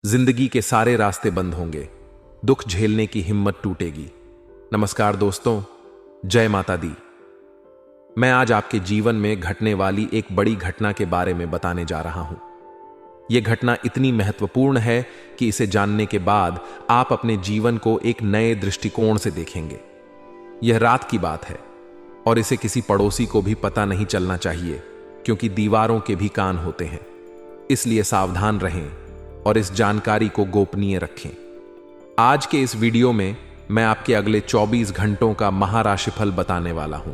जिंदगी के सारे रास्ते बंद होंगे, दुख झेलने की हिम्मत टूटेगी। नमस्कार दोस्तों, जय माता दी। मैं आज आपके जीवन में घटने वाली एक बड़ी घटना के बारे में बताने जा रहा हूं। यह घटना इतनी महत्वपूर्ण है कि इसे जानने के बाद आप अपने जीवन को एक नए दृष्टिकोण से देखेंगे। यह रात की बात है और इसे किसी पड़ोसी को भी पता नहीं चलना चाहिए, क्योंकि दीवारों के भी कान होते हैं। इसलिए सावधान रहें और इस जानकारी को गोपनीय रखें। आज के इस वीडियो में मैं आपके अगले 24 घंटों का महाराशिफल बताने वाला हूं।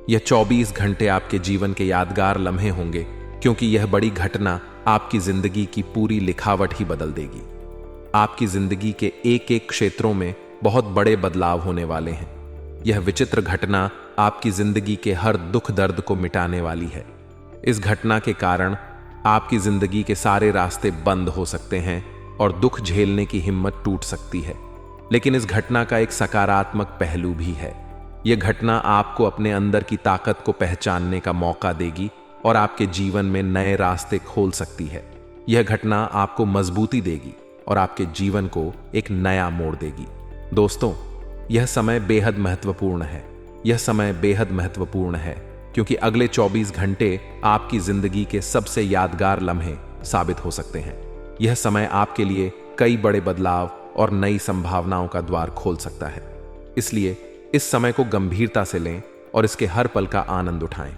यह 24 घंटे आपके जीवन के यादगार लम्हे होंगे, क्योंकि यह बड़ी घटना आपकी जिंदगी की पूरी लिखावट ही बदल देगी। आपकी जिंदगी के एक एक क्षेत्रों में बहुत बड़े बदलाव होने वाले हैं। यह विचित्र घटना आपकी जिंदगी के हर दुख दर्द को मिटाने वाली है। इस घटना के कारण आपकी जिंदगी के सारे रास्ते बंद हो सकते हैं और दुख झेलने की हिम्मत टूट सकती है। लेकिन इस घटना का एक सकारात्मक पहलू भी है। यह घटना आपको अपने अंदर की ताकत को पहचानने का मौका देगी और आपके जीवन में नए रास्ते खोल सकती है। यह घटना आपको मजबूती देगी और आपके जीवन को एक नया मोड़ देगी। दोस्तों, यह समय बेहद महत्वपूर्ण है। यह समय बेहद महत्वपूर्ण है क्योंकि अगले 24 घंटे आपकी जिंदगी के सबसे यादगार लम्हे साबित हो सकते हैं। यह समय आपके लिए कई बड़े बदलाव और नई संभावनाओं का द्वार खोल सकता है। इसलिए इस समय को गंभीरता से लें और इसके हर पल का आनंद उठाएं।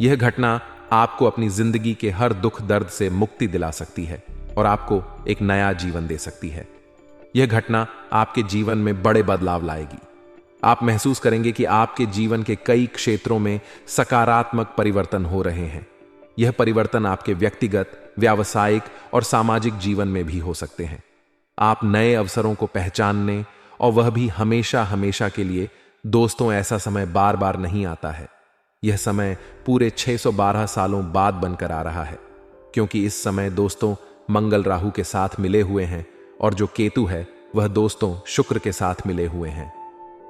यह घटना आपको अपनी जिंदगी के हर दुख दर्द से मुक्ति दिला सकती है और आपको एक नया जीवन दे सकती है। यह घटना आपके जीवन में बड़े बदलाव लाएगी। आप महसूस करेंगे कि आपके जीवन के कई क्षेत्रों में सकारात्मक परिवर्तन हो रहे हैं। यह परिवर्तन आपके व्यक्तिगत, व्यावसायिक और सामाजिक जीवन में भी हो सकते हैं। आप नए अवसरों को पहचानने, और वह भी हमेशा हमेशा के लिए। दोस्तों, ऐसा समय बार बार नहीं आता है। यह समय पूरे 612 सालों बाद बनकर आ रहा है, क्योंकि इस समय दोस्तों मंगल राहु के साथ मिले हुए हैं और जो केतु है वह दोस्तों शुक्र के साथ मिले हुए हैं।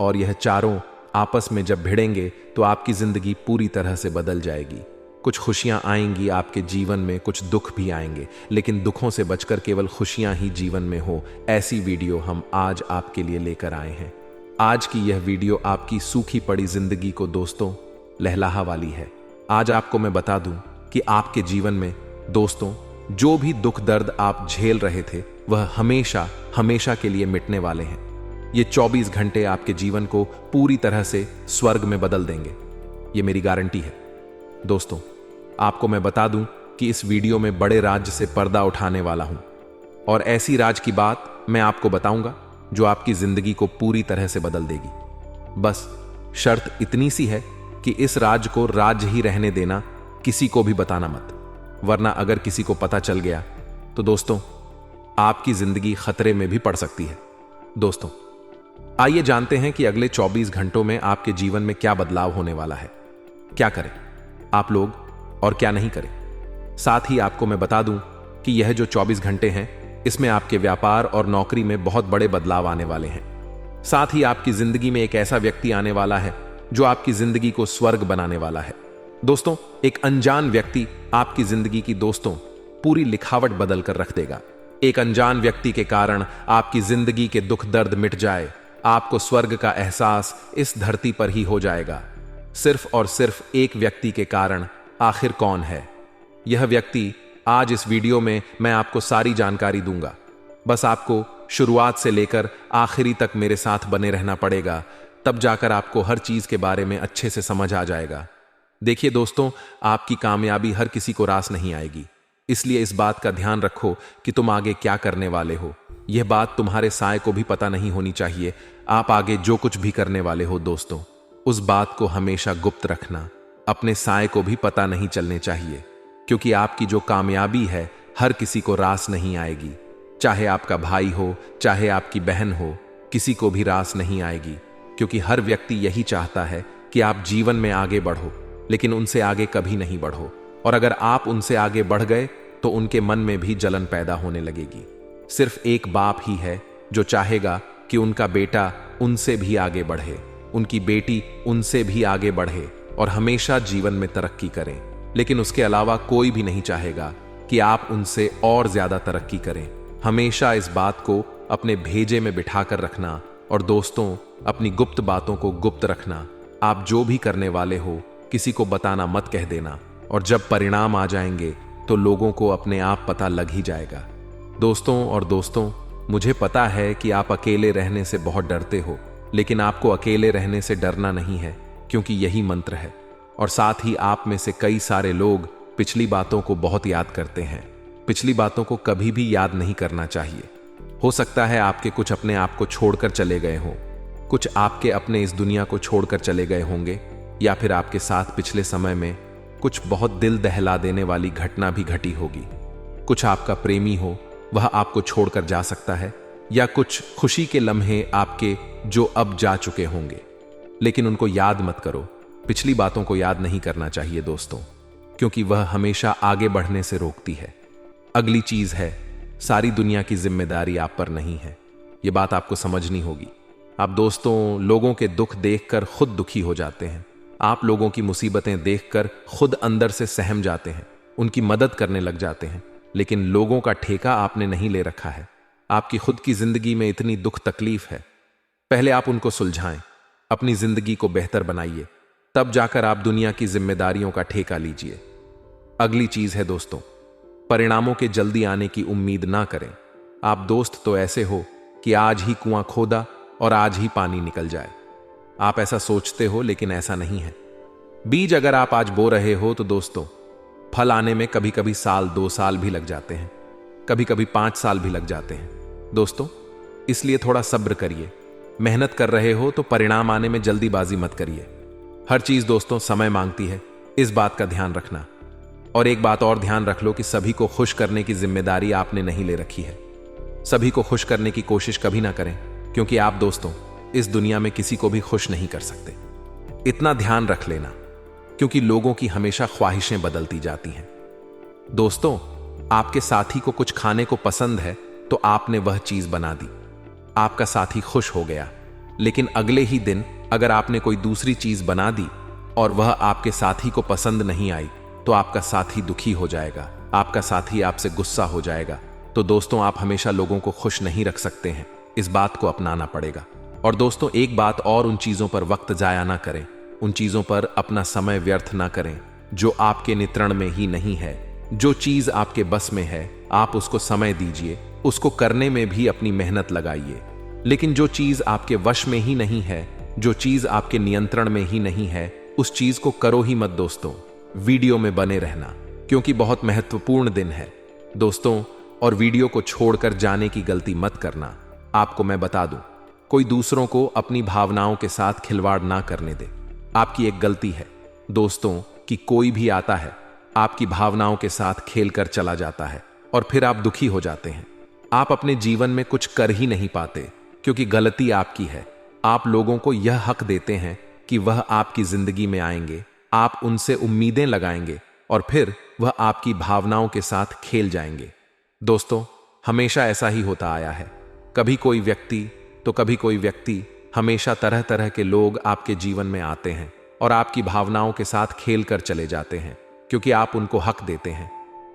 और यह चारों आपस में जब भिड़ेंगे तो आपकी जिंदगी पूरी तरह से बदल जाएगी। कुछ खुशियां आएंगी आपके जीवन में, कुछ दुख भी आएंगे, लेकिन दुखों से बचकर केवल खुशियां ही जीवन में हो, ऐसी वीडियो हम आज आपके लिए लेकर आए हैं। आज की यह वीडियो आपकी सूखी पड़ी जिंदगी को दोस्तों लहलाहा वाली है। आज आपको मैं बता दूं कि आपके जीवन में दोस्तों जो भी दुख दर्द आप झेल रहे थे वह हमेशा हमेशा के लिए मिटने वाले हैं। ये 24 घंटे आपके जीवन को पूरी तरह से स्वर्ग में बदल देंगे, ये मेरी गारंटी है। दोस्तों, आपको मैं बता दूं कि इस वीडियो में बड़े राज से पर्दा उठाने वाला हूं, और ऐसी राज की बात मैं आपको बताऊंगा जो आपकी जिंदगी को पूरी तरह से बदल देगी। बस शर्त इतनी सी है कि इस राज को राज ही रहने देना, किसी को भी बताना मत, वरना अगर किसी को पता चल गया तो दोस्तों आपकी जिंदगी खतरे में भी पड़ सकती है। दोस्तों, आइए जानते हैं कि अगले 24 घंटों में आपके जीवन में क्या बदलाव होने वाला है। क्या करें आप लोग और क्या नहीं करें। साथ ही आपको मैं बता दूं कि यह जो 24 घंटे हैं इसमें आपके व्यापार और नौकरी में बहुत बड़े बदलाव आने वाले हैं। साथ ही आपकी जिंदगी में एक ऐसा व्यक्ति आने वाला है जो आपकी जिंदगी को स्वर्ग बनाने वाला है। दोस्तों, एक अनजान व्यक्ति आपकी जिंदगी की दोस्तों पूरी लिखावट बदल कर रख देगा। एक अनजान व्यक्ति के कारण आपकी जिंदगी के दुख दर्द मिट जाए, आपको स्वर्ग का एहसास इस धरती पर ही हो जाएगा। सिर्फ और सिर्फ एक व्यक्ति के कारण। आखिर कौन है यह व्यक्ति? आज इस वीडियो में मैं आपको सारी जानकारी दूंगा। बस आपको शुरुआत से लेकर आखिरी तक मेरे साथ बने रहना पड़ेगा, तब जाकर आपको हर चीज के बारे में अच्छे से समझ आ जाएगा। देखिए दोस्तों, आपकी कामयाबी हर किसी को रास नहीं आएगी, इसलिए इस बात का ध्यान रखो कि तुम आगे क्या करने वाले हो। यह बात तुम्हारे साय को भी पता नहीं होनी चाहिए। आप आगे जो कुछ भी करने वाले हो दोस्तों, उस बात को हमेशा गुप्त रखना। अपने साय को भी पता नहीं चलने चाहिए, क्योंकि आपकी जो कामयाबी है हर किसी को रास नहीं आएगी। चाहे आपका भाई हो, चाहे आपकी बहन हो, किसी को भी रास नहीं आएगी, क्योंकि हर व्यक्ति यही चाहता है कि आप जीवन में आगे बढ़ो, लेकिन उनसे आगे कभी नहीं बढ़ो। और अगर आप उनसे आगे बढ़ गए तो उनके मन में भी जलन पैदा होने लगेगी। सिर्फ एक बाप ही है जो चाहेगा कि उनका बेटा उनसे भी आगे बढ़े, उनकी बेटी उनसे भी आगे बढ़े और हमेशा जीवन में तरक्की करें। लेकिन उसके अलावा कोई भी नहीं चाहेगा कि आप उनसे और ज्यादा तरक्की करें। हमेशा इस बात को अपने भेजे में बिठाकर रखना और दोस्तों, अपनी गुप्त बातों को गुप्त रखना। आप जो भी करने वाले हो किसी को बताना मत कह देना, और जब परिणाम आ जाएंगे तो लोगों को अपने आप पता लग ही जाएगा। दोस्तों, मुझे पता है कि आप अकेले रहने से बहुत डरते हो, लेकिन आपको अकेले रहने से डरना नहीं है, क्योंकि यही मंत्र है। और साथ ही आप में से कई सारे लोग पिछली बातों को बहुत याद करते हैं। पिछली बातों को कभी भी याद नहीं करना चाहिए। हो सकता है आपके कुछ अपने आप को छोड़कर चले गए हों, कुछ आपके अपने इस दुनिया को छोड़कर चले गए होंगे, या फिर आपके साथ पिछले समय में कुछ बहुत दिल दहला देने वाली घटना भी घटी होगी। कुछ आपका प्रेमी हो, वह आपको छोड़कर जा सकता है, या कुछ खुशी के लम्हे आपके जो अब जा चुके होंगे। लेकिन उनको याद मत करो, पिछली बातों को याद नहीं करना चाहिए दोस्तों, क्योंकि वह हमेशा आगे बढ़ने से रोकती है। अगली चीज है, सारी दुनिया की जिम्मेदारी आप पर नहीं है। यह बात आपको समझनी होगी। आप दोस्तों, लोगों के दुख देखकर खुद दुखी हो जाते हैं। आप लोगों की मुसीबतें देखकर खुद अंदर से सहम जाते हैं, उनकी मदद करने लग जाते हैं। लेकिन लोगों का ठेका आपने नहीं ले रखा है। आपकी खुद की जिंदगी में इतनी दुख तकलीफ है, पहले आप उनको सुलझाएं, अपनी जिंदगी को बेहतर बनाइए, तब जाकर आप दुनिया की जिम्मेदारियों का ठेका लीजिए। अगली चीज है दोस्तों, परिणामों के जल्दी आने की उम्मीद ना करें। आप दोस्त तो ऐसे हो कि आज ही कुआं खोदा और आज ही पानी निकल जाए। आप ऐसा सोचते हो, लेकिन ऐसा नहीं है। बीज अगर आप आज बो रहे हो तो दोस्तों, फल आने में कभी कभी साल 2 साल भी लग जाते हैं, कभी कभी 5 साल भी लग जाते हैं दोस्तों। इसलिए थोड़ा सब्र करिए। मेहनत कर रहे हो तो परिणाम आने में जल्दीबाजी मत करिए। हर चीज दोस्तों समय मांगती है, इस बात का ध्यान रखना। और एक बात और ध्यान रख लो कि सभी को खुश करने की जिम्मेदारी आपने नहीं ले रखी है। सभी को खुश करने की कोशिश कभी ना करें, क्योंकि आप दोस्तों इस दुनिया में किसी को भी खुश नहीं कर सकते। इतना ध्यान रख लेना, क्योंकि लोगों की हमेशा ख्वाहिशें बदलती जाती हैं। दोस्तों, आपके साथी को कुछ खाने को पसंद है तो आपने वह चीज बना दी, आपका साथी खुश हो गया। लेकिन अगले ही दिन अगर आपने कोई दूसरी चीज बना दी और वह आपके साथी को पसंद नहीं आई, तो आपका साथी दुखी हो जाएगा, आपका साथी आपसे गुस्सा हो जाएगा। तो दोस्तों, आप हमेशा लोगों को खुश नहीं रख सकते हैं, इस बात को अपनाना पड़ेगा। और दोस्तों, एक बात और, उन चीजों पर वक्त जाया ना करें, उन चीजों पर अपना समय व्यर्थ ना करें जो आपके नियंत्रण में ही नहीं है। जो चीज आपके बस में है, आप उसको समय दीजिए, उसको करने में भी अपनी मेहनत लगाइए। लेकिन जो चीज आपके वश में ही नहीं है, जो चीज आपके नियंत्रण में ही नहीं है, उस चीज को करो ही मत दोस्तों। वीडियो में बने रहना, क्योंकि बहुत महत्वपूर्ण दिन है दोस्तों। और वीडियो को छोड़कर जाने की गलती मत करना। आपको मैं बता दूं, कोई दूसरों को अपनी भावनाओं के साथ खिलवाड़ ना करने दे। आपकी एक गलती है दोस्तों कि कोई भी आता है, आपकी भावनाओं के साथ खेल कर चला जाता है, और फिर आप दुखी हो जाते हैं। आप अपने जीवन में कुछ कर ही नहीं पाते, क्योंकि गलती आपकी है। आप लोगों को यह हक देते हैं कि वह आपकी जिंदगी में आएंगे, आप उनसे उम्मीदें लगाएंगे, और फिर वह आपकी भावनाओं के साथ खेल जाएंगे। दोस्तों, हमेशा ऐसा ही होता आया है। कभी कोई व्यक्ति तो कभी कोई व्यक्ति, हमेशा तरह तरह के लोग आपके जीवन में आते हैं और आपकी भावनाओं के साथ खेल कर चले जाते हैं, क्योंकि आप उनको हक देते हैं।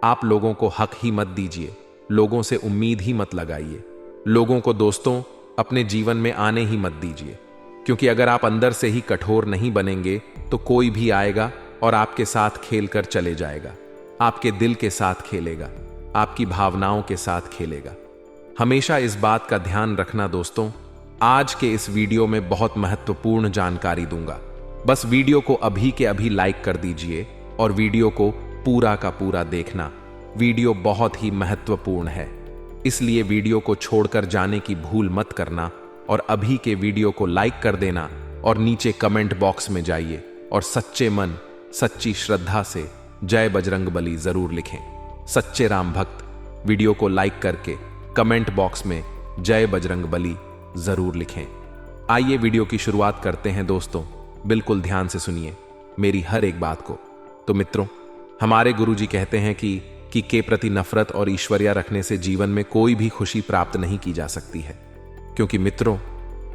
आप लोगों को हक ही मत दीजिए, लोगों से उम्मीद ही मत लगाइए। लोगों को दोस्तों अपने जीवन में आने ही मत दीजिए, क्योंकि अगर आप अंदर से ही कठोर नहीं बनेंगे तो कोई भी आएगा और आपके साथ खेल कर चले जाएगा। आपके दिल के साथ खेलेगा, आपकी भावनाओं के साथ खेलेगा। हमेशा इस बात का ध्यान रखना दोस्तों। आज के इस वीडियो में बहुत महत्वपूर्ण जानकारी दूंगा, बस वीडियो को अभी के अभी लाइक कर दीजिए और वीडियो को पूरा का पूरा देखना। वीडियो बहुत ही महत्वपूर्ण है, इसलिए वीडियो को छोड़कर जाने की भूल मत करना, और अभी के वीडियो को लाइक कर देना और नीचे कमेंट बॉक्स में जाइए और सच्चे मन सच्ची श्रद्धा से जय बजरंगबली जरूर लिखें। सच्चे राम भक्त वीडियो को लाइक करके कमेंट बॉक्स में जय बजरंगबली जरूर लिखें। आइए वीडियो की शुरुआत करते हैं दोस्तों। बिल्कुल ध्यान से सुनिए मेरी हर एक बात को। तो मित्रों, हमारे गुरुजी कहते हैं कि के प्रति नफरत और ईश्वरिया रखने से जीवन में कोई भी खुशी प्राप्त नहीं की जा सकती है, क्योंकि मित्रों,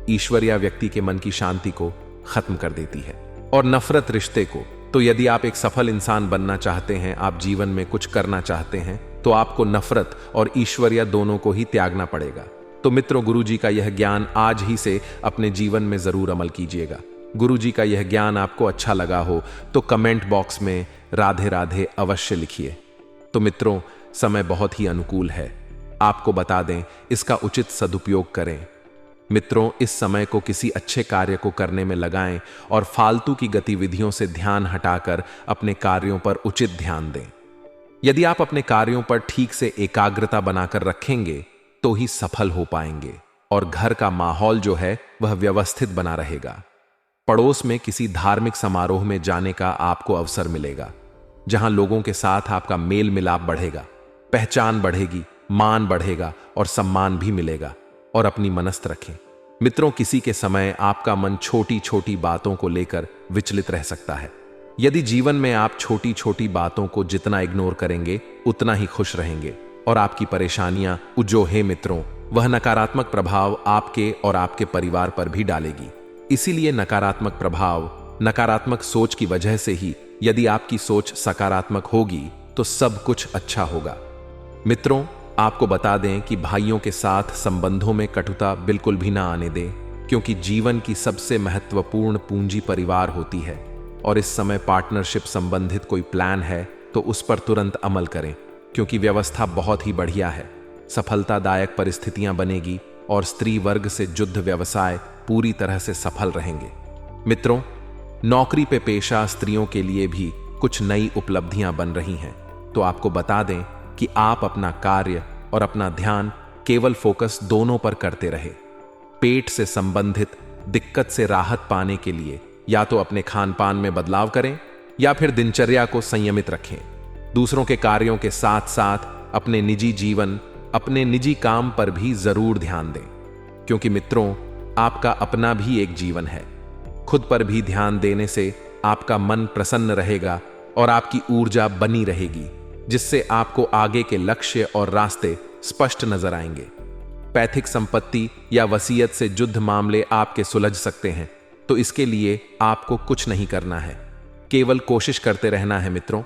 ईश्वरिया व्यक्ति के मन की शांति को खत्म कर देती है और नफरत रिश्ते को। तो यदि आप एक सफल इंसान बनना चाहते हैं, आप जीवन में कुछ करना चाहते हैं, तो आपको नफरत और ईश्वरीय दोनों को ही त्यागना पड़ेगा। तो मित्रों, गुरु जी का यह ज्ञान आज ही से अपने जीवन में जरूर अमल कीजिएगा। गुरु जी का यह ज्ञान आपको अच्छा लगा हो तो कमेंट बॉक्स में राधे राधे अवश्य लिखिए। तो मित्रों, समय बहुत ही अनुकूल है, आपको बता दें, इसका उचित सदुपयोग करें। मित्रों, इस समय को किसी अच्छे कार्य को करने में लगाएं और फालतू की गतिविधियों से ध्यान हटाकर अपने कार्यों पर उचित ध्यान दें। यदि आप अपने कार्यों पर ठीक से एकाग्रता बनाकर रखेंगे तो ही सफल हो पाएंगे और घर का माहौल जो है वह व्यवस्थित बना रहेगा। पड़ोस में किसी धार्मिक समारोह में जाने का आपको अवसर मिलेगा, जहां लोगों के साथ आपका मेल मिलाप बढ़ेगा, पहचान बढ़ेगी, मान बढ़ेगा और सम्मान भी मिलेगा। और अपनी मनस्थ रखें। मित्रों, किसी के समय आपका मन छोटी छोटी बातों को लेकर विचलित रह सकता है। यदि जीवन में आप छोटी छोटी बातों को जितना इग्नोर करेंगे उतना ही खुश रहेंगे और आपकी परेशानियां जो है मित्रों, वह नकारात्मक प्रभाव आपके और आपके परिवार पर भी डालेगी। इसीलिए नकारात्मक प्रभाव, नकारात्मक सोच की वजह से ही यदि आपकी सोच सकारात्मक होगी तो सब कुछ अच्छा होगा। मित्रों, आपको बता दें कि भाइयों के साथ संबंधों में कटुता बिल्कुल भी ना आने दें, क्योंकि जीवन की सबसे महत्वपूर्ण पूंजी परिवार होती है। और इस समय पार्टनरशिप संबंधित कोई प्लान है तो उस पर तुरंत अमल करें, क्योंकि व्यवस्था बहुत ही बढ़िया है। सफलतादायक परिस्थितियां बनेगी और स्त्री वर्ग से युद्ध व्यवसाय पूरी तरह से सफल रहेंगे। मित्रों, नौकरी पे पेशा स्त्रियों के लिए भी कुछ नई उपलब्धियां बन रही हैं। तो आपको बता दें कि आप अपना कार्य और अपना ध्यान केवल फोकस दोनों पर करते रहे। पेट से संबंधित दिक्कत से राहत पाने के लिए या तो अपने खान पान में बदलाव करें या फिर दिनचर्या को संयमित रखें। दूसरों के कार्यों के साथ साथ अपने निजी जीवन, अपने निजी काम पर भी जरूर ध्यान दें, क्योंकि मित्रों, आपका अपना भी एक जीवन है। खुद पर भी ध्यान देने से आपका मन प्रसन्न रहेगा और आपकी ऊर्जा बनी रहेगी, जिससे आपको आगे के लक्ष्य और रास्ते स्पष्ट नजर आएंगे। पैतृक संपत्ति या वसीयत से युद्ध मामले आपके सुलझ सकते हैं, तो इसके लिए आपको कुछ नहीं करना है, केवल कोशिश करते रहना है। मित्रों,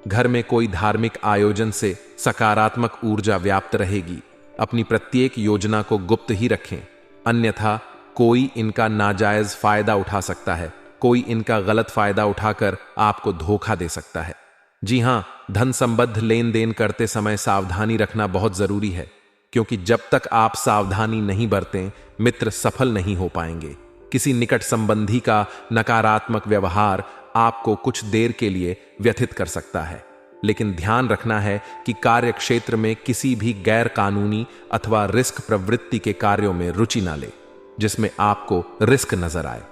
घर में कोई धार्मिक आयोजन से सकारात्मक ऊर्जा व्याप्त रहेगी। अपनी प्रत्येक योजना को गुप्त ही रखें, अन्यथा कोई इनका नाजायज फायदा उठा सकता है। कोई इनका गलत फायदा उठाकर आपको धोखा दे सकता है। जी हां, धन संबद्ध लेन देन करते समय सावधानी रखना बहुत जरूरी है, क्योंकि जब तक आप सावधानी नहीं बरतें, मित्र सफल नहीं हो पाएंगे। किसी निकट संबंधी का नकारात्मक व्यवहार आपको कुछ देर के लिए व्यथित कर सकता है, लेकिन ध्यान रखना है कि कार्य क्षेत्र में किसी भी गैर कानूनी अथवा रिस्क प्रवृत्ति के कार्यों में रुचि न ले जिसमें आपको रिस्क नजर आए।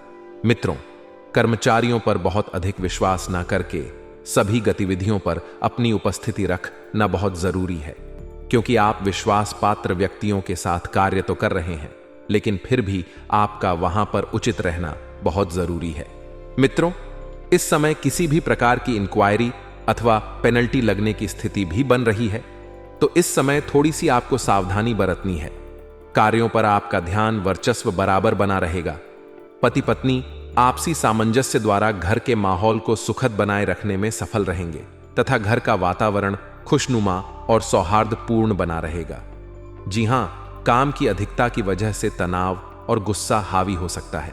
मित्रों, कर्मचारियों पर बहुत अधिक विश्वास न करके सभी गतिविधियों पर अपनी उपस्थिति रखना बहुत जरूरी है, क्योंकि आप विश्वास पात्र व्यक्तियों के साथ कार्य तो कर रहे हैं, लेकिन फिर भी आपका वहां पर उचित रहना बहुत जरूरी है। मित्रों, इस समय किसी भी प्रकार की इंक्वायरी अथवा पेनल्टी लगने की स्थिति भी बन रही है, तो इस समय थोड़ी सी आपको सावधानी बरतनी है। कार्यों पर आपका ध्यान वर्चस्व बराबर बना रहेगा। पति पत्नी आपसी सामंजस्य द्वारा घर के माहौल को सुखद बनाए रखने में सफल रहेंगे तथा घर का वातावरण खुशनुमा और सौहार्दपूर्ण बना रहेगा। जी हां, काम की अधिकता की वजह से तनाव और गुस्सा हावी हो सकता है,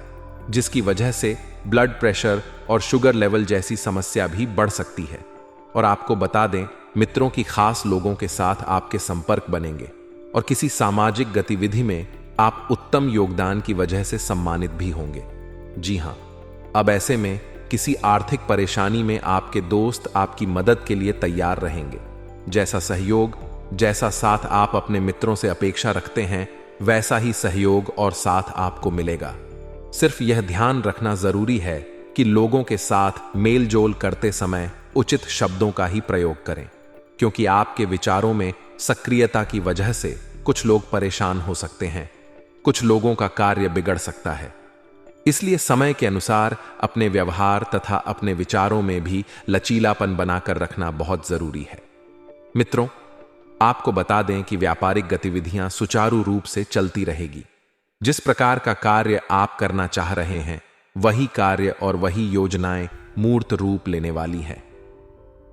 जिसकी वजह से ब्लड प्रेशर और शुगर लेवल जैसी समस्या भी बढ़ सकती है। और आपको बता दें, मित्रों की खास लोगों के साथ आपके संपर्क बनेंगे और किसी सामाजिक गतिविधि में आप उत्तम योगदान की वजह से सम्मानित भी होंगे। जी हां, अब ऐसे में किसी आर्थिक परेशानी में आपके दोस्त आपकी मदद के लिए तैयार रहेंगे। जैसा सहयोग, जैसा साथ आप अपने मित्रों से अपेक्षा रखते हैं, वैसा ही सहयोग और साथ आपको मिलेगा। सिर्फ यह ध्यान रखना जरूरी है कि लोगों के साथ मेल जोल करते समय उचित शब्दों का ही प्रयोग करें, क्योंकि आपके विचारों में सक्रियता की वजह से कुछ लोग परेशान हो सकते हैं, कुछ लोगों का कार्य बिगड़ सकता है। इसलिए समय के अनुसार अपने व्यवहार तथा अपने विचारों में भी लचीलापन बनाकर रखना बहुत जरूरी है। मित्रों, आपको बता दें कि व्यापारिक गतिविधियां सुचारू रूप से चलती रहेगी। जिस प्रकार का कार्य आप करना चाह रहे हैं, वही कार्य और वही योजनाएं मूर्त रूप लेने वाली हैं।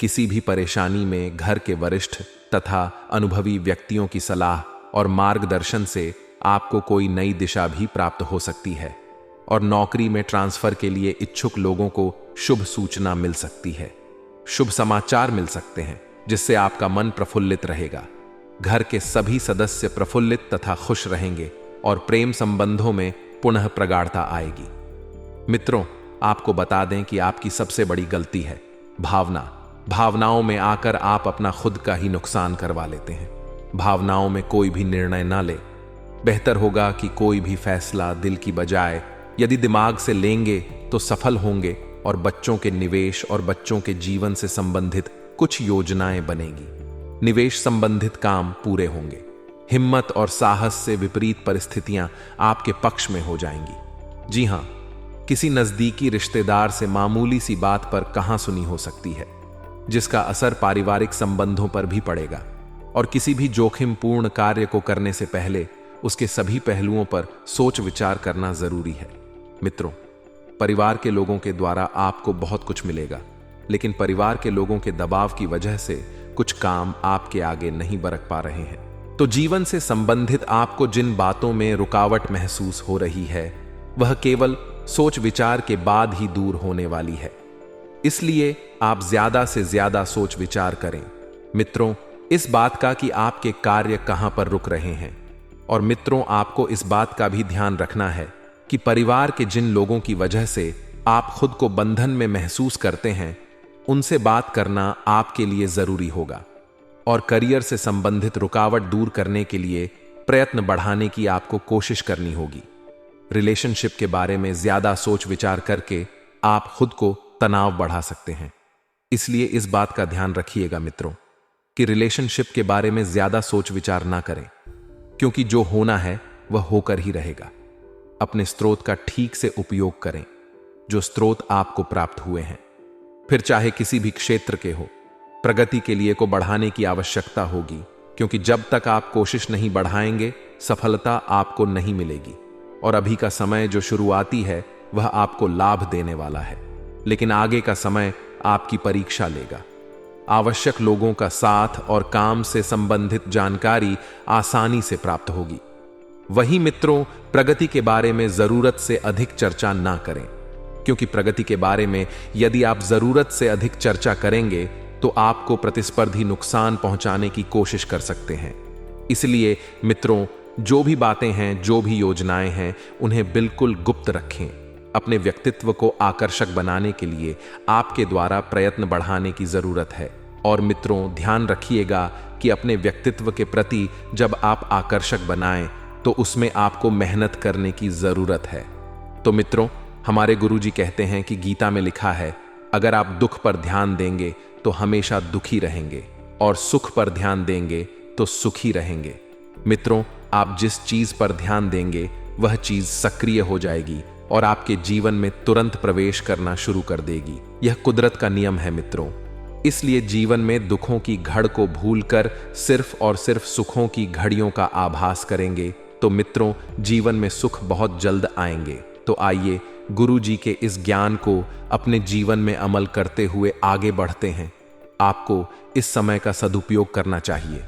किसी भी परेशानी में घर के वरिष्ठ तथा अनुभवी व्यक्तियों की सलाह और मार्गदर्शन से आपको कोई नई दिशा भी प्राप्त हो सकती है और नौकरी में ट्रांसफर के लिए इच्छुक लोगों को शुभ सूचना मिल सकती है। शुभ समाचार मिल सकते हैं जिससे आपका मन प्रफुल्लित रहेगा। घर के सभी सदस्य प्रफुल्लित तथा खुश रहेंगे और प्रेम संबंधों में पुनः प्रगाढ़ता आएगी। मित्रों, आपको बता दें कि आपकी सबसे बड़ी गलती है भावनाओं में आकर आप अपना खुद का ही नुकसान करवा लेते हैं। भावनाओं में कोई भी निर्णय ना ले। बेहतर होगा कि कोई भी फैसला दिल की बजाय यदि दिमाग से लेंगे तो सफल होंगे और बच्चों के निवेश और बच्चों के जीवन से संबंधित कुछ योजनाएं बनेगी। निवेश संबंधित काम पूरे होंगे। हिम्मत और साहस से विपरीत परिस्थितियां आपके पक्ष में हो जाएंगी। जी हां, किसी नजदीकी रिश्तेदार से मामूली सी बात पर कहां सुनी हो सकती है, जिसका असर पारिवारिक संबंधों पर भी पड़ेगा। और किसी भी जोखिमपूर्ण कार्य को करने से पहले उसके सभी पहलुओं पर सोच विचार करना जरूरी है। मित्रों, परिवार के लोगों के द्वारा आपको बहुत कुछ मिलेगा, लेकिन परिवार के लोगों के दबाव की वजह से कुछ काम आपके आगे नहीं बरक पा रहे हैं। तो जीवन से संबंधित आपको जिन बातों में रुकावट महसूस हो रही है वह केवल सोच विचार के बाद ही दूर होने वाली है। इसलिए आप ज्यादा से ज्यादा सोच विचार करें मित्रों, इस बात का कि आपके कार्य कहां पर रुक रहे हैं। और मित्रों, आपको इस बात का भी ध्यान रखना है कि परिवार के जिन लोगों की वजह से आप खुद को बंधन में महसूस करते हैं, उनसे बात करना आपके लिए जरूरी होगा। और करियर से संबंधित रुकावट दूर करने के लिए प्रयत्न बढ़ाने की आपको कोशिश करनी होगी। रिलेशनशिप के बारे में ज्यादा सोच विचार करके आप खुद को तनाव बढ़ा सकते हैं। इसलिए इस बात का ध्यान रखिएगा मित्रों कि रिलेशनशिप के बारे में ज्यादा सोच विचार ना करें, क्योंकि जो होना है वह होकर ही रहेगा। अपने स्रोत का ठीक से उपयोग करें, जो स्रोत आपको प्राप्त हुए हैं, फिर चाहे किसी भी क्षेत्र के हो। प्रगति के लिए को बढ़ाने की आवश्यकता होगी, क्योंकि जब तक आप कोशिश नहीं बढ़ाएंगे सफलता आपको नहीं मिलेगी। और अभी का समय जो शुरुआती है वह आपको लाभ देने वाला है, लेकिन आगे का समय आपकी परीक्षा लेगा। आवश्यक लोगों का साथ और काम से संबंधित जानकारी आसानी से प्राप्त होगी। वहीं मित्रों, प्रगति के बारे में जरूरत से अधिक चर्चा ना करें, क्योंकि प्रगति के बारे में यदि आप जरूरत से अधिक चर्चा करेंगे तो आपको प्रतिस्पर्धी नुकसान पहुंचाने की कोशिश कर सकते हैं। इसलिए मित्रों, जो भी बातें हैं, जो भी योजनाएं हैं, उन्हें बिल्कुल गुप्त रखें। अपने व्यक्तित्व को आकर्षक बनाने के लिए आपके द्वारा प्रयत्न बढ़ाने की जरूरत है। और मित्रों, ध्यान रखिएगा कि अपने व्यक्तित्व के प्रति जब आप आकर्षक बनाएं तो उसमें आपको मेहनत करने की जरूरत है। तो मित्रों, हमारे गुरुजी कहते हैं कि गीता में लिखा है, अगर आप दुख पर ध्यान देंगे तो हमेशा दुखी रहेंगे और सुख पर ध्यान देंगे तो सुखी रहेंगे। मित्रों, आप जिस चीज पर ध्यान देंगे वह चीज सक्रिय हो जाएगी और आपके जीवन में तुरंत प्रवेश करना शुरू कर देगी। यह कुदरत का नियम है मित्रों। इसलिए जीवन में दुखों की घड़ को भूलकर सिर्फ और सिर्फ सुखों की घड़ियों का आभास करेंगे तो मित्रों, जीवन में सुख बहुत जल्द आएंगे। तो आइए गुरु जी के इस ज्ञान को अपने जीवन में अमल करते हुए आगे बढ़ते हैं। आपको इस समय का सदुपयोग करना चाहिए।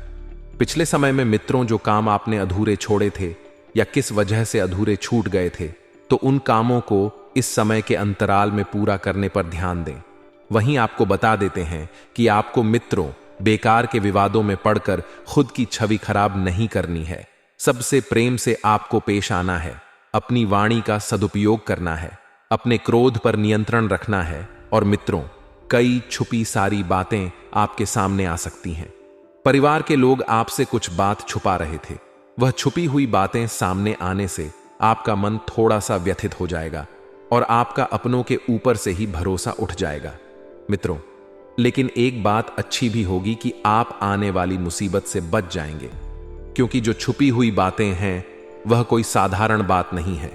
पिछले समय में मित्रों, जो काम आपने अधूरे छोड़े थे या किस वजह से अधूरे छूट गए थे, तो उन कामों को इस समय के अंतराल में पूरा करने पर ध्यान दें। वहीं आपको बता देते हैं कि आपको मित्रों बेकार के विवादों में पड़कर खुद की छवि खराब नहीं करनी है। सबसे प्रेम से आपको पेश आना है, अपनी वाणी का सदुपयोग करना है, अपने क्रोध पर नियंत्रण रखना है। और मित्रों, कई छुपी सारी बातें आपके सामने आ सकती हैं। परिवार के लोग आपसे कुछ बात छुपा रहे थे, वह छुपी हुई बातें सामने आने से आपका मन थोड़ा सा व्यथित हो जाएगा और आपका अपनों के ऊपर से ही भरोसा उठ जाएगा मित्रों। लेकिन एक बात अच्छी भी होगी कि आप आने वाली मुसीबत से बच जाएंगे, क्योंकि जो छुपी हुई बातें हैं वह कोई साधारण बात नहीं है।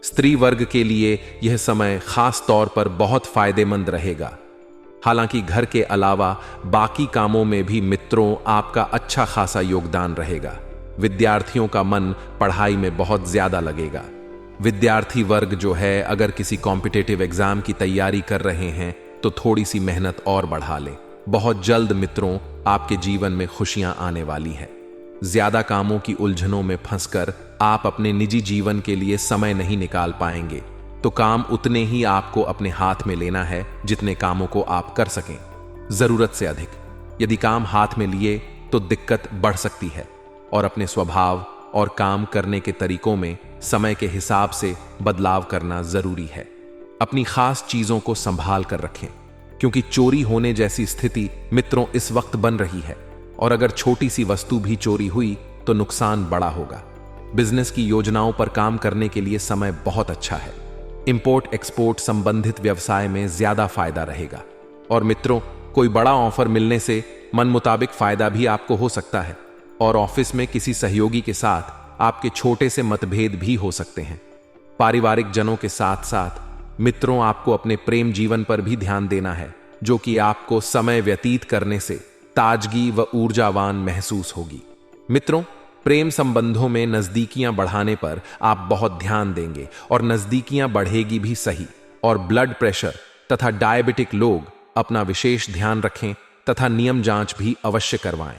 स्त्री वर्ग के लिए यह समय खास तौर पर बहुत फायदेमंद रहेगा। हालांकि घर के अलावा बाकी कामों में भी मित्रों आपका अच्छा खासा योगदान रहेगा। विद्यार्थियों का मन पढ़ाई में बहुत ज्यादा लगेगा। विद्यार्थी वर्ग जो है, अगर किसी कॉम्पिटिटिव एग्जाम की तैयारी कर रहे हैं तो थोड़ी सी मेहनत और बढ़ा लें। बहुत जल्द मित्रों आपके जीवन में खुशियां आने वाली है। ज्यादा कामों की उलझनों में फंसकर आप अपने निजी जीवन के लिए समय नहीं निकाल पाएंगे, तो काम उतने ही आपको अपने हाथ में लेना है जितने कामों को आप कर सकें, जरूरत से अधिक। यदि काम हाथ में लिए तो दिक्कत बढ़ सकती है और अपने स्वभाव और काम करने के तरीकों में समय के हिसाब से बदलाव करना जरूरी है। अपनी खास चीजों को संभाल कर रखें, क्योंकि चोरी होने जैसी स्थिति मित्रों इस वक्त बन रही है, और अगर छोटी सी वस्तु भी चोरी हुई तो नुकसान बड़ा होगा। बिजनेस की योजनाओं पर काम करने के लिए समय बहुत अच्छा है। इंपोर्ट एक्सपोर्ट संबंधित व्यवसाय में ज्यादा फायदा रहेगा। और मित्रों, कोई बड़ा ऑफर मिलने से मन मुताबिक फायदा भी आपको हो सकता है, और ऑफिस में किसी सहयोगी के साथ आपके छोटे से मतभेद भी हो सकते हैं। पारिवारिक जनों के साथ साथ मित्रों आपको अपने प्रेम जीवन पर भी ध्यान देना है, जो कि आपको समय व्यतीत करने से ताजगी व ऊर्जावान महसूस होगी। मित्रों, प्रेम संबंधों में नजदीकियां बढ़ाने पर आप बहुत ध्यान देंगे, और नजदीकियां बढ़ेगी भी सही। और ब्लड प्रेशर तथा डायबिटिक लोग अपना विशेष ध्यान रखें तथा नियम जांच भी अवश्य करवाएं।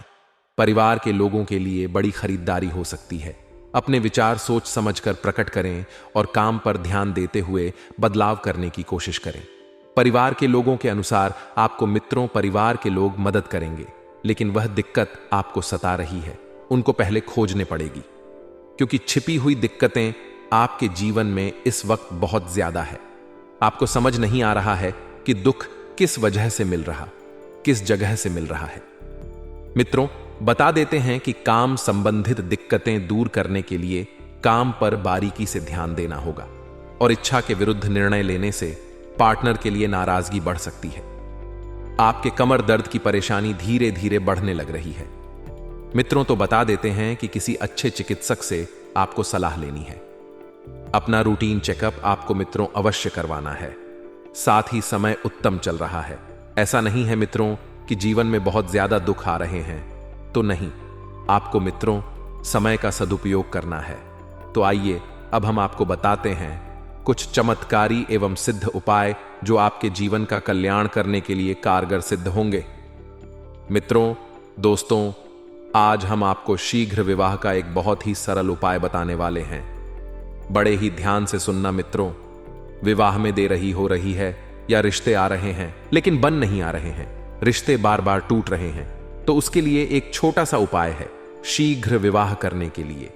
परिवार के लोगों के लिए बड़ी खरीदारी हो सकती है। अपने विचार सोच समझकर प्रकट करें और काम पर ध्यान देते हुए बदलाव करने की कोशिश करें। परिवार के लोगों के अनुसार आपको मित्रों परिवार के लोग मदद करेंगे, लेकिन वह दिक्कत आपको सता रही है, उनको पहले खोजने पड़ेगी, क्योंकि छिपी हुई दिक्कतें आपके जीवन में इस वक्त बहुत ज्यादा है। आपको समझ नहीं आ रहा है कि दुख किस वजह से मिल रहा, किस जगह से मिल रहा है। मित्रों, बता देते हैं कि काम संबंधित दिक्कतें दूर करने के लिए काम पर बारीकी से ध्यान देना होगा, और इच्छा के विरुद्ध निर्णय लेने से पार्टनर के लिए नाराजगी बढ़ सकती है। आपके कमर दर्द की परेशानी धीरे धीरे बढ़ने लग रही है। मित्रों, तो बता देते हैं कि किसी अच्छे चिकित्सक से आपको सलाह लेनी है। अपना रूटीन चेकअप आपको मित्रों अवश्य करवाना है। साथ ही समय उत्तम चल रहा है। ऐसा नहीं है मित्रों कि जीवन में बहुत ज्यादा दुख आ रहे हैं, तो नहीं, आपको मित्रों समय का सदुपयोग करना है। तो आइए अब हम आपको बताते हैं कुछ चमत्कारी एवं सिद्ध उपाय जो आपके जीवन का कल्याण करने के लिए कारगर सिद्ध होंगे। मित्रों, दोस्तों, आज हम आपको शीघ्र विवाह का एक बहुत ही सरल उपाय बताने वाले हैं। बड़े ही ध्यान से सुनना मित्रों। विवाह में देरी हो रही है या रिश्ते आ रहे हैं लेकिन बन नहीं आ रहे हैं, रिश्ते बार बार टूट रहे हैं, तो उसके लिए एक छोटा सा उपाय है। शीघ्र विवाह करने के लिए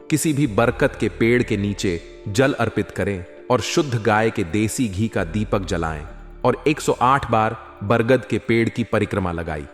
किसी भी बरकत के पेड़ के नीचे जल अर्पित करें और शुद्ध गाय के देसी घी का दीपक जलाएं और 108 बार बरगद के पेड़ की परिक्रमा लगाई।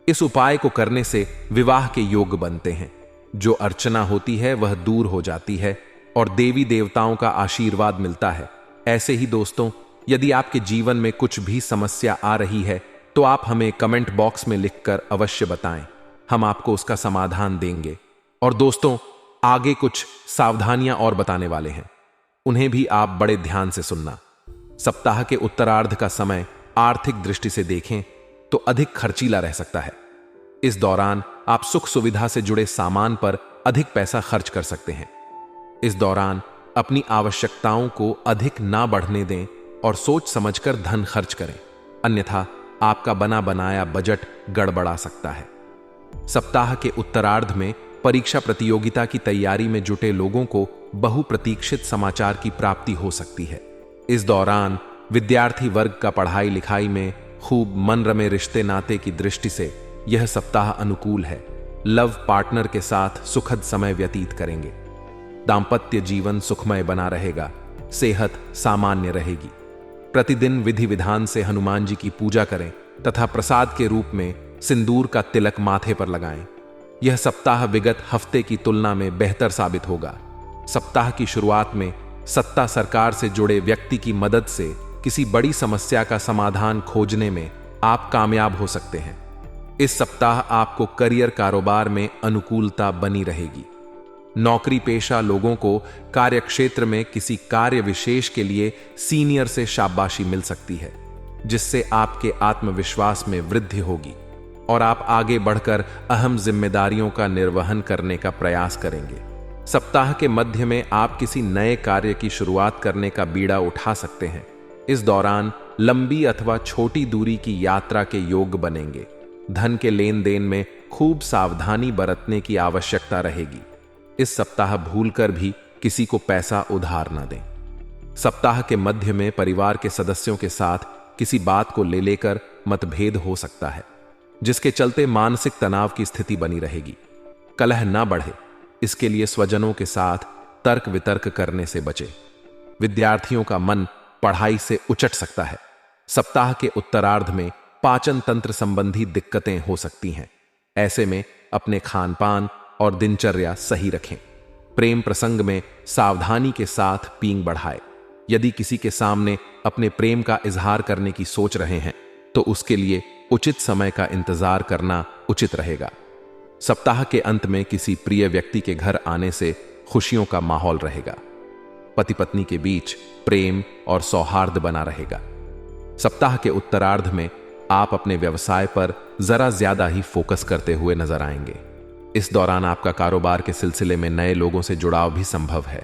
इस उपाय को करने से विवाह के योग बनते हैं। जो अर्चना होती है वह दूर हो जाती है और देवी देवताओं का आशीर्वाद मिलता है। ऐसे ही दोस्तों, यदि आपके जीवन में कुछ भी समस्या आ रही है तो आप हमें कमेंट बॉक्स में लिखकर अवश्य बताएं, हम आपको उसका समाधान देंगे। और दोस्तों, आगे कुछ सावधानियां और बताने वाले हैं, उन्हें भी आप बड़े ध्यान से सुनना। सप्ताह के उत्तरार्ध का समय आर्थिक दृष्टि से देखें तो अधिक खर्चीला रह सकता है। इस दौरान आप सुख सुविधा से जुड़े सामान पर अधिक पैसा खर्च कर सकते हैं। इस दौरान अपनी आवश्यकताओं को अधिक ना बढ़ने दें और सोच समझकर धन खर्च करें, अन्यथा आपका बना बनाया बजट गड़बड़ा सकता है। सप्ताह के उत्तरार्ध में परीक्षा प्रतियोगिता की तैयारी में जुटे लोगों को बहुप्रतीक्षित समाचार की प्राप्ति हो सकती है। इस दौरान विद्यार्थी वर्ग का पढ़ाई लिखाई में खूब मन रमे रिश्ते नाते की दृष्टि से यह सप्ताह अनुकूल है। लव पार्टनर के साथ सुखद समय व्यतीत करेंगे। दांपत्य जीवन सुखमय बना रहेगा। सेहत सामान्य रहेगी। प्रतिदिन विधि विधान से हनुमान जी की पूजा करें तथा प्रसाद के रूप में सिंदूर का तिलक माथे पर लगाएं। यह सप्ताह विगत हफ्ते की तुलना में बेहतर साबित होगा। सप्ताह की शुरुआत में सत्ता सरकार से जुड़े व्यक्ति की मदद से किसी बड़ी समस्या का समाधान खोजने में आप कामयाब हो सकते हैं। इस सप्ताह आपको करियर कारोबार में अनुकूलता बनी रहेगी। नौकरी पेशा लोगों को कार्यक्षेत्र में किसी कार्य विशेष के लिए सीनियर से शाबाशी मिल सकती है, जिससे आपके आत्मविश्वास में वृद्धि होगी और आप आगे बढ़कर अहम जिम्मेदारियों का निर्वहन करने का प्रयास करेंगे। सप्ताह के मध्य में आप किसी नए कार्य की शुरुआत करने का बीड़ा उठा सकते हैं। इस दौरान लंबी अथवा छोटी दूरी की यात्रा के योग्य बनेंगे। धन के लेन देन में खूब सावधानी बरतने की आवश्यकता रहेगी। इस सप्ताह भूलकर भी किसी को पैसा उधार न दें। सप्ताह के मध्य में परिवार के सदस्यों के साथ किसी बात को लेकर मतभेद हो सकता है, जिसके चलते मानसिक तनाव की स्थिति बनी रहेगी। कलह न बढ़े, इसके लिए स्वजनों के साथ तर्क वितर्क करने से बचे। विद्यार्थियों का मन पढ़ाई से उचट सकता है। सप्ताह के उत्तरार्ध में पाचन तंत्र संबंधी दिक्कतें हो सकती हैं। ऐसे में अपने खान पान और दिनचर्या सही रखें। प्रेम प्रसंग में सावधानी के साथ पींग बढ़ाए। यदि किसी के सामने अपने प्रेम का इजहार करने की सोच रहे हैं तो उसके लिए उचित समय का इंतजार करना उचित रहेगा। सप्ताह के अंत में किसी प्रिय व्यक्ति के घर आने से खुशियों का माहौल रहेगा। पति पत्नी के बीच प्रेम और सौहार्द बना रहेगा। सप्ताह के उत्तरार्ध में आप अपने व्यवसाय पर जरा ज्यादा ही फोकस करते हुए नजर आएंगे। इस दौरान आपका कारोबार के सिलसिले में नए लोगों से जुड़ाव भी संभव है।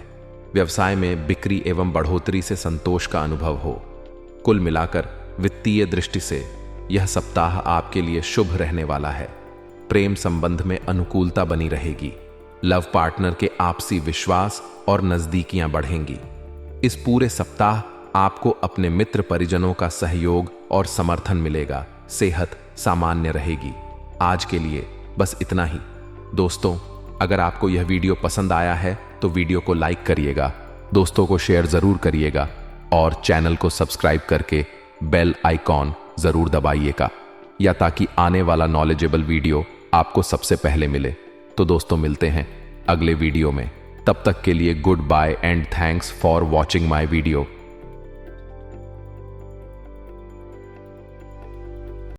व्यवसाय में बिक्री एवं बढ़ोतरी से संतोष का अनुभव हो। कुल मिलाकर वित्तीय दृष्टि से यह सप्ताह आपके लिए शुभ रहने वाला है। प्रेम संबंध में अनुकूलता बनी रहेगी। लव पार्टनर के आपसी विश्वास और नजदीकियां बढ़ेंगी। इस पूरे सप्ताह आपको अपने मित्र परिजनों का सहयोग और समर्थन मिलेगा। सेहत सामान्य रहेगी। आज के लिए बस इतना ही। दोस्तों, अगर आपको यह वीडियो पसंद आया है तो वीडियो को लाइक करिएगा, दोस्तों को शेयर जरूर करिएगा और चैनल को सब्सक्राइब करके बेल आइकॉन जरूर दबाइएगा, या ताकि आने वाला नॉलेजेबल वीडियो आपको सबसे पहले मिले। तो दोस्तों, मिलते हैं अगले वीडियो में। तब तक के लिए good bye and thanks for watching my video.